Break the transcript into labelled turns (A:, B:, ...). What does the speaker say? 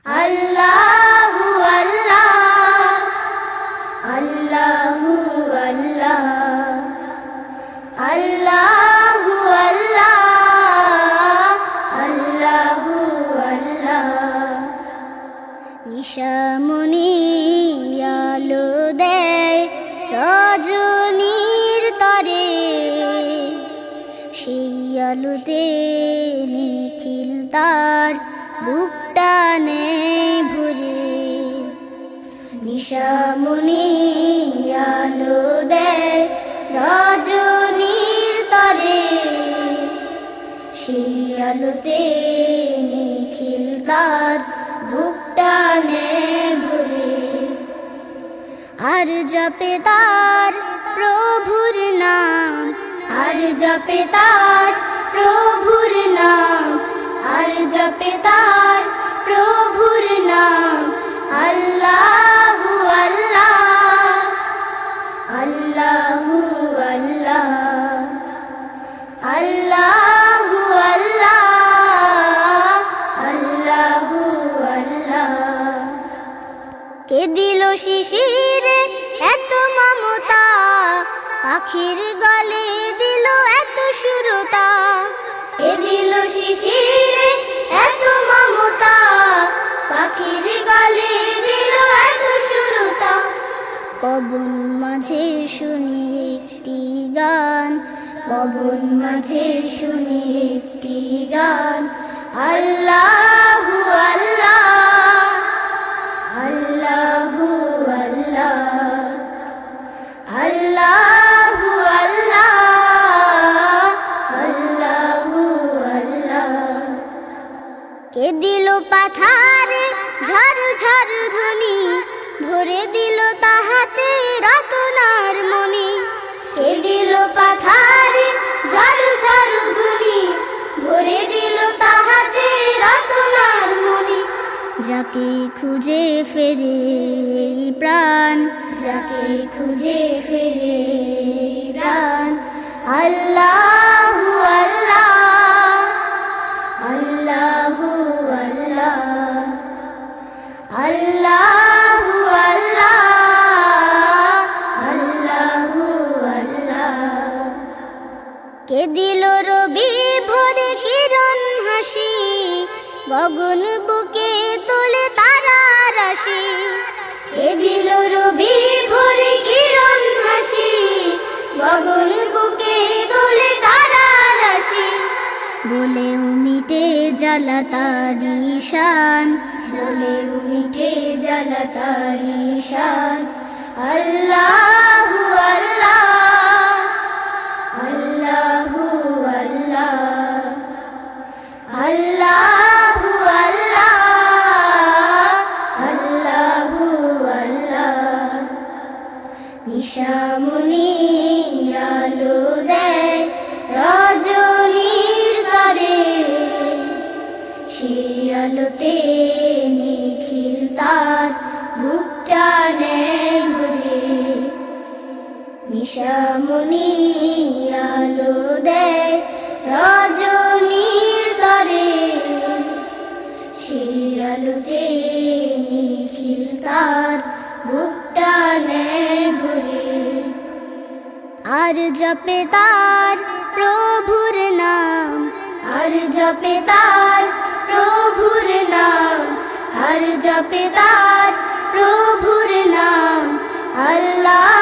A: আল্লাহু আল্লাহ, আল্লাহু আল্লাহ, আল্লাহু আল্লাহ, আল্লাহু আল্লাহ। নিশামণি আলো দেয় রজনীর তরে, সেই আলোতে নিখিল তার বুকটা নেয় ভরে। নিশামণি আলো দেয় রজনীর তরে, সেই আলোতে নিখিল তার বুকটা নেয় ভরে। আর জপে তার প্রভুর নাম, আর জপে তার প্রভুর নাম, আর জপে তার প্রভুর নাম। আল্লাহু আল্লাহ, আল্লাহু আল্লাহ, আল্লাহু আল্লাহ, আল্লাহু আল্লাহ। কে দিল শিশিরে এত মমতা, পাখির গলে দিল এত সুরতা। কে দিল শিশিরে এত মমতা, পাখির গলে দিল এত সুরতা। পবন মাঝে শুনি একটি গান, পবন মাঝে শুনি একটি গান। আল্লাহু আল্লাহ, আল্লাহু আল্লাহ, আল্লাহু আল্লাহ, আল্লাহু আল্লাহ। কে দিল পাথারে ঝড় ঝড় ধ্বনি, ভরে দিল তাহাতে রতনার মণি। কে দিল পাথারে ঝড় ঝড় ধ্বনি, ভরে দিল তাহাতে রতনার মণি। যাকে খুঁজে ফেরে এই প্রাণ, যাকে খুঁজে ফেরে এই প্রাণ। আল্লাহু আল্লাহ, আল্লাহু আল্লাহ, আল্লাহু আল্লাহ, আল্লাহু আল্লাহ। কে দিল রবি ভরে কিরণ হাসি, গগন বুকে তোলে তারা রাশি। কে দিল রবি ভরে কিরণ হাসি, গগন বুকে তোলে তারা রাশি। বলেও মিটে জ্বালা তারি শান, বলেও মিটে জ্বালা তারি শান। আল্লাহু আল্লাহ, আল্লাহু আল্লাহ, আল্লাহু আল্লাহ, আল্লাহু আল্লাহ। নিশামণি আলো দেয় রজনীর তরে, সেই আলোতে নিখিল তার বুকটা নেয় ভরে। নিশামণি আলো দেয় রজনীর তরে, সেই আলোতে নিখিল তার বুকটা নেয় ভরে। আর জপে তার প্রভুর নাম, আর জপে তার প্রভুর নাম, আর জপে তার প্রভুর নাম। আল্লাহ